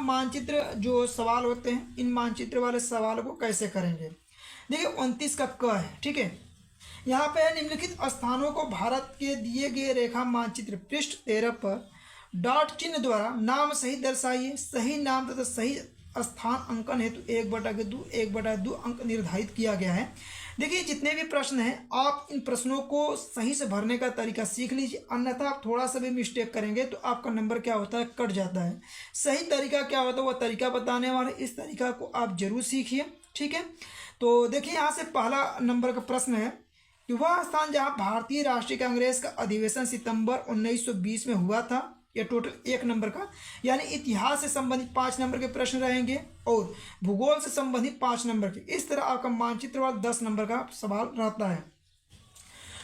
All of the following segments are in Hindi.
मानचित्र जो सवाल होते हैं, इन मानचित्र वाले सवाल को कैसे करेंगे। देखिए 29 का क है, ठीक है। यहाँ पे है निम्नलिखित स्थानों को भारत के दिए गए रेखा मानचित्र पृष्ठ 13 पर डॉट चिन्ह द्वारा नाम सही दर्शाइए। सही नाम तथा सही स्थान अंकन हेतु 1/2 अंक निर्धारित किया गया है। देखिए जितने भी प्रश्न हैं आप इन प्रश्नों को सही से भरने का तरीका सीख लीजिए, अन्यथा आप थोड़ा सा भी मिस्टेक करेंगे तो आपका नंबर क्या होता है, कट जाता है। सही तरीका क्या होता है वह तरीका बताने वाले, इस तरीका को आप जरूर सीखिए, ठीक है। तो देखिए यहाँ से पहला नंबर का प्रश्न है कि वह स्थान जहाँ भारतीय राष्ट्रीय कांग्रेस का अधिवेशन सितंबर 1920 में हुआ था। यह टोटल 1 नंबर का, यानी इतिहास से संबंधित 5 नंबर के प्रश्न रहेंगे और भूगोल से संबंधित 5 नंबर के। इस तरह आपका मानचित्र वाला 10 नंबर का सवाल रहता है।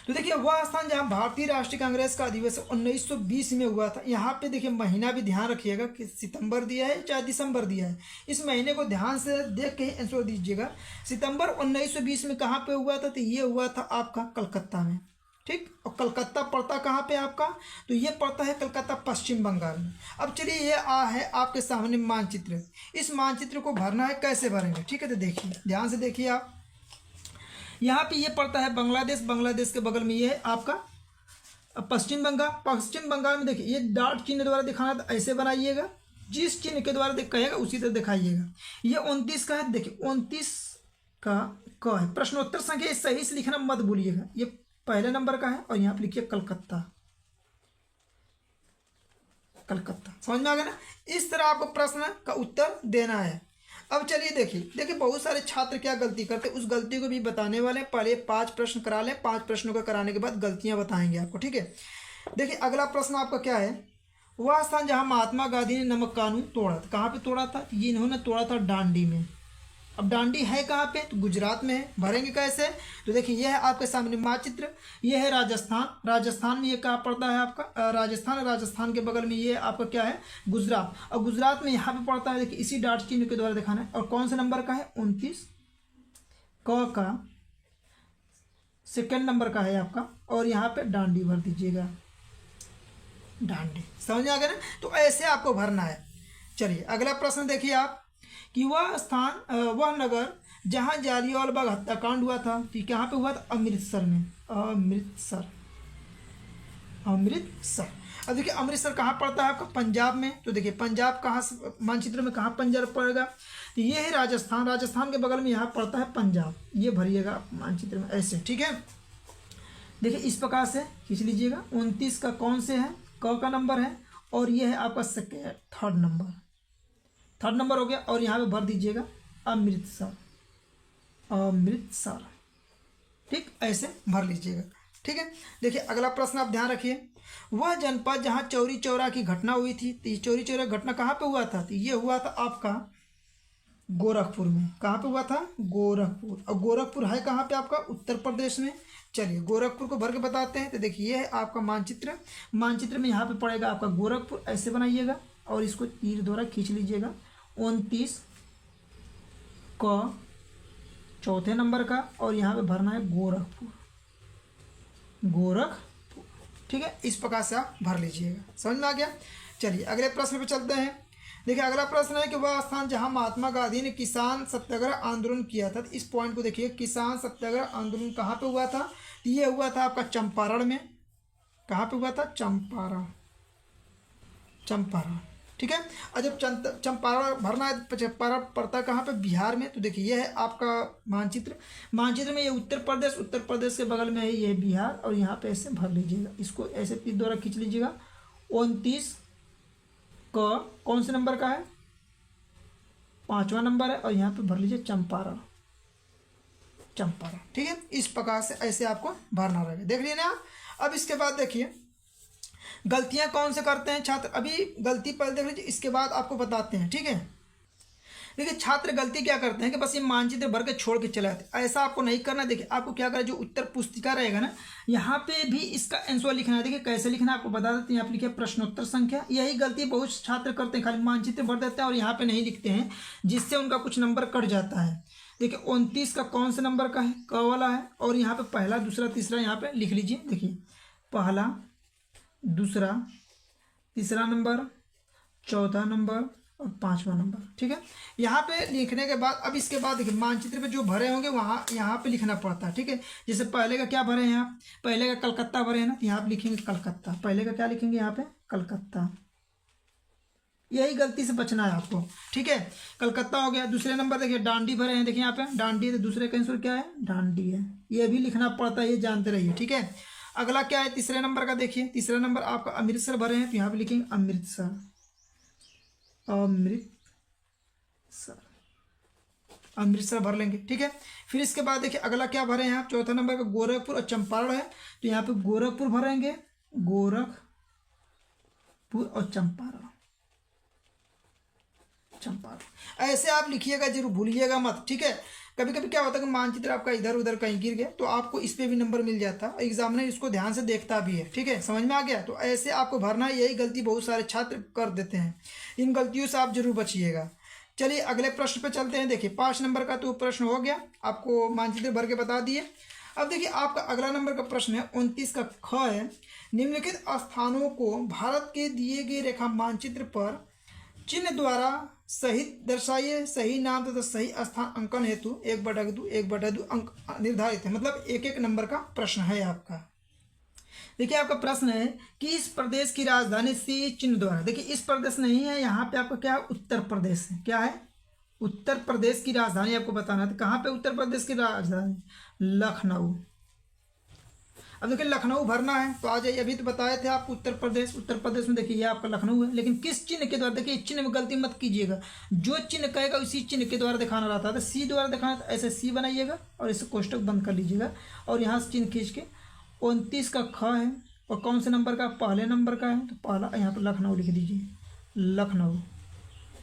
तो देखिए वह स्थान जहाँ भारतीय राष्ट्रीय कांग्रेस का अधिवेशन 1920 में हुआ था। यहाँ पे देखिए महीना भी ध्यान रखिएगा कि सितंबर दिया है चाहे दिसंबर दिया है, इस महीने को ध्यान से देख के आंसर दीजिएगा। सितंबर 1920 में कहाँ पे हुआ था, तो ये हुआ था आपका कलकत्ता में, ठीक। और कलकत्ता पड़ता कहाँ पे आपका, तो ये पड़ता है कलकत्ता पश्चिम बंगाल में। अब चलिए ये है आपके सामने मानचित्र। इस मानचित्र को भरना है, कैसे भरेंगे, ठीक है। तो देखिए ध्यान से देखिए आप, यहाँ पे ये पड़ता है बांग्लादेश, बांग्लादेश के बगल में ये है आपका पश्चिम बंगाल। पश्चिम बंगाल में देखिए ये डॉट चिन्ह द्वारा दिखाना, तो ऐसे बनाइएगा, जिस चिन्ह के द्वारा कहेगा उसी तरह दिखाइएगा। ये 29 का है, देखिए 29 का क है। प्रश्नोत्तर संख्या सही से लिखना मत भूलिएगा, ये पहले नंबर का है और यहाँ पे लिखिए कलकत्ता, कलकत्ता। समझ में आ गया ना। इस तरह आपको प्रश्न का उत्तर देना है। अब चलिए देखिए बहुत सारे छात्र क्या गलती करते हैं, उस गलती को भी बताने वाले हैं। पहले 5 प्रश्न करा लें, 5 प्रश्नों को कराने के बाद गलतियां बताएंगे आपको, ठीक है। देखिए अगला प्रश्न आपका क्या है, वह स्थान जहां महात्मा गांधी ने नमक कानून तोड़ा था। कहाँ पे तोड़ा था, ये इन्होंने तोड़ा था डांडी में। अब डांडी है कहाँ पे, तो गुजरात में है। भरेंगे कैसे, तो देखिए यह है आपके सामने मानचित्र, यह है राजस्थान। राजस्थान में ये कहाँ पड़ता है आपका, राजस्थान। राजस्थान के बगल में ये आपका क्या है, गुजरात। और गुजरात में यहाँ पे पड़ता है, देखिए इसी डॉट चिन्ह के द्वारा दिखाना है। और कौन से नंबर का है, 29 का सेकेंड नंबर का है आपका। और यहाँ पे डांडी भर दीजिएगा, डांडी। समझ आ गया ना। तो ऐसे आपको भरना है। चलिए अगला प्रश्न देखिए आप, कि वह स्थान वह नगर जहां जालियांवाला बाग हत्याकांड हुआ था, तो कहाँ पे हुआ था, अमृतसर में। अमृतसर, अमृतसर। अब देखिए अमृतसर कहाँ पड़ता है आपका, पंजाब में। तो देखिए पंजाब कहाँ मानचित्र में कहाँ पंजाब पड़ेगा, तो ये है राजस्थान। राजस्थान के बगल में यहाँ पड़ता है पंजाब। ये भरिएगा मानचित्र में ऐसे, ठीक है। देखिए इस प्रकार से खींच लीजिएगा। 29 का कौन से है, क का नंबर है, और ये है आपका थर्ड नंबर हो गया। और यहाँ पे भर दीजिएगा अमृतसर, अमृतसर, ठीक। ऐसे भर लीजिएगा, ठीक है। देखिए अगला प्रश्न आप ध्यान रखिए, वह जनपद जहाँ चौरी चौरा की घटना हुई थी, तो ये चौरी चौरा घटना कहाँ पे हुआ था, तो ये हुआ था आपका गोरखपुर में। कहाँ पे हुआ था, गोरखपुर। और गोरखपुर है कहाँ पे आपका, उत्तर प्रदेश में। चलिए गोरखपुर को भर के बताते हैं। तो देखिए ये है आपका मानचित्र। मानचित्र में यहाँ पे पड़ेगा आपका गोरखपुर, ऐसे बनाइएगा और इसको तीर द्वारा खींच लीजिएगा। 29 का चौथे नंबर का, और यहाँ पे भरना है गोरखपुर, गोरखपुर, ठीक है। इस प्रकार से आप भर लीजिएगा। समझ में आ गया। चलिए अगले प्रश्न पे चलते हैं। देखिए अगला प्रश्न है कि वह स्थान जहां महात्मा गांधी ने किसान सत्याग्रह आंदोलन किया था। इस पॉइंट को देखिए, किसान सत्याग्रह आंदोलन कहाँ पे हुआ था, ये हुआ था आपका चंपारण में। कहाँ पे हुआ था, चंपारण, चंपारण, ठीक है। और जब चंपारण भरना है, चंपारण पड़ता कहाँ पे, बिहार में। तो देखिए यह है आपका मानचित्र। मानचित्र में ये उत्तर प्रदेश के बगल में है ये बिहार। और यहाँ पे ऐसे भर लीजिएगा, इसको ऐसे तीर द्वारा खींच लीजिएगा। 29 का कौन से नंबर का है, 5वां नंबर है। और यहाँ पे भर लीजिए चंपारण, चंपारण, ठीक है। इस प्रकार से ऐसे आपको भरना रहेगा। देख लिए ना। अब इसके बाद देखिए गलतियां कौन से करते हैं छात्र। अभी गलती पहले देख लीजिए, इसके बाद आपको बताते हैं, ठीक है। देखिए छात्र गलती क्या करते हैं कि बस ये मानचित्र भर के छोड़ के चले आते हैं। ऐसा आपको नहीं करना। देखिए आपको क्या करना, जो उत्तर पुस्तिका रहेगा ना, यहाँ पे भी इसका आंसर लिखना है। देखिए कैसे लिखना है आपको बता देते हैं। यहाँ पे लिखिए प्रश्नोत्तर संख्या। यही गलती बहुत छात्र करते हैं, खाली मानचित्र भर देते हैं और यहाँ पे नहीं लिखते हैं, जिससे उनका कुछ नंबर कट जाता है। देखिए 29 का कौन से नंबर का है, क वाला है। और यहाँ पे पहला, दूसरा, तीसरा यहाँ पे लिख लीजिए। देखिए पहला, दूसरा, तीसरा नंबर, चौथा नंबर और 5वां नंबर, ठीक है। यहाँ पे लिखने के बाद अब इसके बाद देखिए मानचित्र पे जो भरे होंगे वहाँ यहाँ पे लिखना पड़ता है, ठीक है। जैसे पहले का क्या भरे हैं यहाँ, पहले का कलकत्ता भरे हैं ना, तो यहाँ पे लिखेंगे कलकत्ता, पहले का क्या लिखेंगे यहाँ पे कलकत्ता, यही गलती से बचना है आपको, ठीक है। कलकत्ता हो गया। दूसरे नंबर देखिए डांडी भरे हैं, देखिए यहाँ पे डांडी है, तो दूसरे का आंसर क्या है डांडी है, ये भी लिखना पड़ता है, ये जानते रहिए, ठीक है। अगला क्या है तीसरे नंबर का, देखिए तीसरा नंबर आपका अमृतसर भरे हैं, तो यहाँ पे लिखेंगे अमृतसर, अमृतसर, अमृतसर भर लेंगे, ठीक है। फिर इसके बाद देखिए अगला क्या भरे हैं आप, चौथा नंबर का गोरखपुर और चंपारण है, तो यहाँ पे गोरखपुर भरेंगे, गोरखपुर और चंपारण, चंपारण ऐसे आप लिखिएगा, जरूर भूलिएगा मत, ठीक है। कभी कभी क्या होता है कि मानचित्र आपका इधर उधर कहीं गिर गया तो आपको इस पे भी नंबर मिल जाता है, एग्जामिनर इसको ध्यान से देखता भी है, ठीक है। समझ में आ गया, तो ऐसे आपको भरना है, यही गलती बहुत सारे छात्र कर देते हैं, इन गलतियों से आप जरूर बचिएगा। चलिए अगले प्रश्न पे चलते हैं। देखिए 5 नंबर का तो प्रश्न हो गया, आपको मानचित्र भर के बता दिए। अब देखिए आपका अगला नंबर का प्रश्न है 29 का ख है, निम्नलिखित स्थानों को भारत के दिए गए रेखा मानचित्र पर चिन्ह द्वारा सहित दर्शाइए, सही नाम तथा सही स्थान अंकन हेतु 1/2 अंक निर्धारित है, मतलब एक एक नंबर का प्रश्न है आपका। देखिए आपका प्रश्न है कि इस प्रदेश की राजधानी सी चिन्ह द्वारा, देखिए इस प्रदेश नहीं है, यहाँ पे आपका क्या है उत्तर प्रदेश है, क्या है उत्तर प्रदेश की राजधानी आपको बताना है। तो कहाँ पे उत्तर प्रदेश की राजधानी, लखनऊ। अब देखिए लखनऊ भरना है, तो आ जाइए, अभी तो बताए थे आपको उत्तर प्रदेश में देखिए ये आपका लखनऊ है, लेकिन किस चिन्ह के द्वारा, देखिए चिन्ह में गलती मत कीजिएगा, जो चिन्ह कहेगा उसी चिन्ह के द्वारा दिखाना रहता है। तो सी द्वारा दिखाना, तो ऐसे सी बनाइएगा और इसे कोष्टक बंद कर लीजिएगा और यहाँ से चिन्ह खींच के 29 का ख है और कौन से नंबर का, पहले नंबर का है, तो पहला यहाँ पर लखनऊ लिख दीजिए, लखनऊ,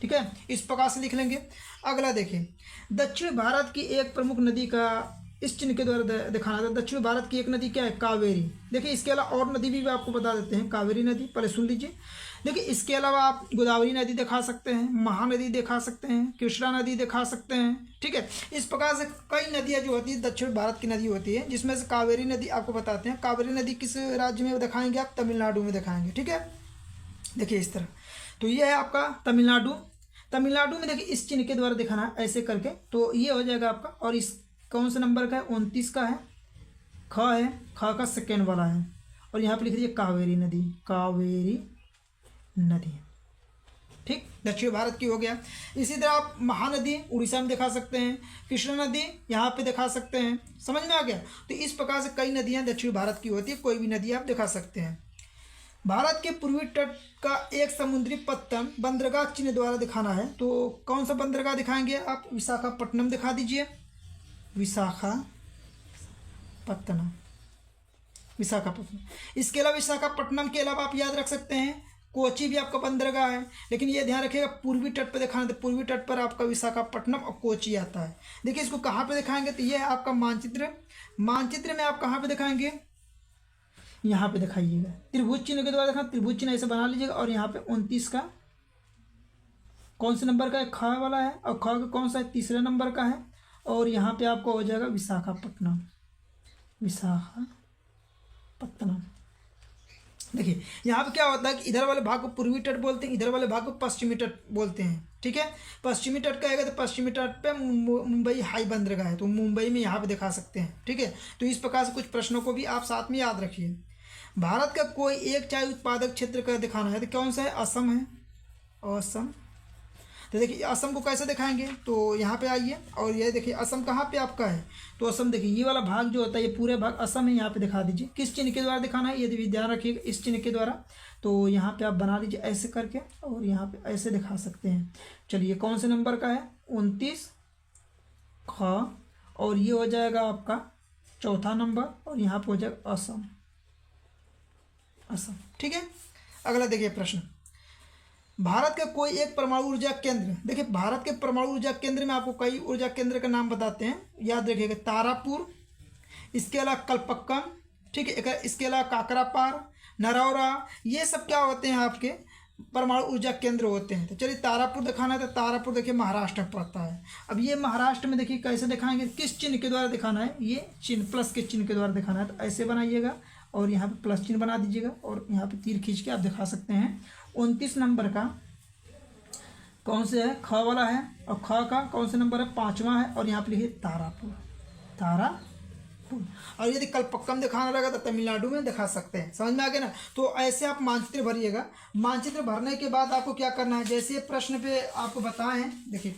ठीक है। इस प्रकार से लिख लेंगे। अगला देखिए दक्षिण भारत की एक प्रमुख नदी का इस चिन्ह के द्वारा दिखाना था। दक्षिण भारत की एक नदी क्या है, कावेरी। देखिए इसके अलावा और नदी भी आपको बता देते हैं, कावेरी नदी पहले सुन लीजिए। देखिए इसके अलावा आप गोदावरी नदी दिखा सकते हैं, महानदी दिखा सकते हैं, कृष्णा नदी दिखा सकते हैं, ठीक है। इस प्रकार से कई नदियाँ जो होती है दक्षिण भारत की नदी होती है, जिसमें से कावेरी नदी आपको बताते हैं। कावेरी नदी किस राज्य में दिखाएंगे आप, तमिलनाडु में दिखाएंगे, ठीक है। देखिए इस तरह, तो ये है आपका तमिलनाडु। तमिलनाडु में देखिए इस चिन्ह के द्वारा दिखाना है ऐसे करके, तो ये हो जाएगा आपका। और इस कौन से नंबर का है, 29 का है, ख है, ख का सेकेंड वाला है, और यहाँ पे लिख दीजिए कावेरी नदी, कावेरी नदी, ठीक। दक्षिण भारत की हो गया। इसी तरह आप महानदी उड़ीसा में दिखा सकते हैं, कृष्णा नदी यहाँ पे दिखा सकते हैं, समझ में आ गया। तो इस प्रकार से कई नदियाँ दक्षिण भारत की होती है, कोई भी नदी आप दिखा सकते हैं। भारत के पूर्वी तट का एक समुद्री पत्तन बंदरगाह चिन्ह द्वारा दिखाना है, तो कौन सा बंदरगाह दिखाएंगे आप, विशाखापट्टनम दिखा दीजिए, विशाखापट्टनम, विशाखापट्टनम। इसके अलावा विशाखापट्टनम के अलावा आप याद रख सकते हैं कोची भी आपका बंदरगाह है, लेकिन ये ध्यान रखिएगा पूर्वी तट पर दिखाना, तो पूर्वी तट पर आपका विशाखापट्टनम और कोची आता है। देखिए इसको कहाँ पे दिखाएंगे, तो ये है आपका मानचित्र। मानचित्र में आप कहाँ पे दिखाएंगे, यहाँ पे दिखाइएगा, त्रिभुज चिन्ह के द्वारा दिखा, त्रिभुज चिन्ह ऐसे बना लीजिएगा। और यहाँ पे 29 का कौन से नंबर का है, ख वाला है, और ख का कौन सा है, तीसरे नंबर का है। और यहाँ पे आपको हो जाएगा विशाखापट्टनम, विशाखापट्टनम। देखिए यहाँ पे क्या होता है कि इधर वाले भाग को पूर्वी तट बोलते हैं, इधर वाले भाग को पश्चिमी तट बोलते हैं, ठीक है। पश्चिमी तट कहेगा तो पश्चिमी तट पे मुंबई हाई बंदरगाह है, तो मुंबई में यहाँ पे दिखा सकते हैं, ठीक है। तो इस प्रकार से कुछ प्रश्नों को भी आप साथ में याद रखिए। भारत का कोई एक चाय उत्पादक क्षेत्र का दिखाना है, तो कौन सा है, असम है, असम। तो देखिए असम को कैसे दिखाएंगे, तो यहाँ पे आइए और ये देखिए असम कहाँ पे आपका है, तो असम देखिए ये वाला भाग जो होता है ये पूरे भाग असम है, यहाँ पे दिखा दीजिए। किस चिन्ह के द्वारा दिखाना है ये भी ध्यान रखिएगा, इस चिन्ह के द्वारा। तो यहाँ पे आप बना लीजिए ऐसे करके, और यहाँ पे ऐसे दिखा सकते हैं। चलिए कौन से नंबर का है, 29 ख, और ये हो जाएगा आपका चौथा नंबर, और यहाँ पे हो जाएगा असम, असम, ठीक है। अगला देखिए प्रश्न, भारत का कोई एक परमाणु ऊर्जा केंद्र। देखिए भारत के परमाणु ऊर्जा केंद्र में आपको कई ऊर्जा केंद्र का नाम बताते हैं, याद रखिएगा। तारापुर, इसके अलावा कलपक्कम, ठीक है, इसके अलावा काकरापार, नरौरा, ये सब क्या होते हैं आपके परमाणु ऊर्जा केंद्र होते हैं। तो चलिए तारापुर दिखाना है, तो तारापुर देखिए महाराष्ट्र में पड़ता है। अब ये महाराष्ट्र में देखिए कैसे दिखाएंगे, किस चिन्ह के द्वारा दिखाना है, ये चिन्ह प्लस के चिन्ह के द्वारा दिखाना है। तो ऐसे बनाइएगा और यहाँ पे प्लस चिन्ह बना दीजिएगा, और यहाँ पे तीर खींच के आप दिखा सकते हैं। 29 नंबर का कौन से है, ख वाला है, और ख का कौन सा नंबर है, 5वां है, और यहाँ पे लिखिए तारापुर, तारापुर। और यदि कल्पक्कम दिखाना रहेगा तो तमिलनाडु में दिखा सकते हैं। समझ में आ गया ना। तो ऐसे आप मानचित्र भरिएगा। मानचित्र भरने के बाद आपको क्या करना है, जैसे प्रश्न पे आपको बताएं, देखिए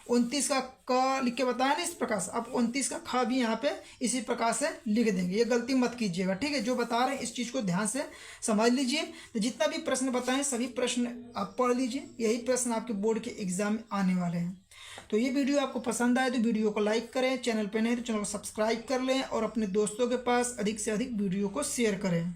29 का क लिख के बताया ना इस प्रकार से, आप 29 का ख भी यहाँ पे इसी प्रकार से लिख देंगे। ये गलती मत कीजिएगा, ठीक है। जो बता रहे हैं इस चीज़ को ध्यान से समझ लीजिए। तो जितना भी प्रश्न बताएं सभी प्रश्न आप पढ़ लीजिए, यही प्रश्न आपके बोर्ड के एग्जाम में आने वाले हैं। तो ये वीडियो आपको पसंद आए तो वीडियो को लाइक करें, चैनल पे नहीं तो चैनल को सब्सक्राइब कर लें, और अपने दोस्तों के पास अधिक से अधिक वीडियो को शेयर करें।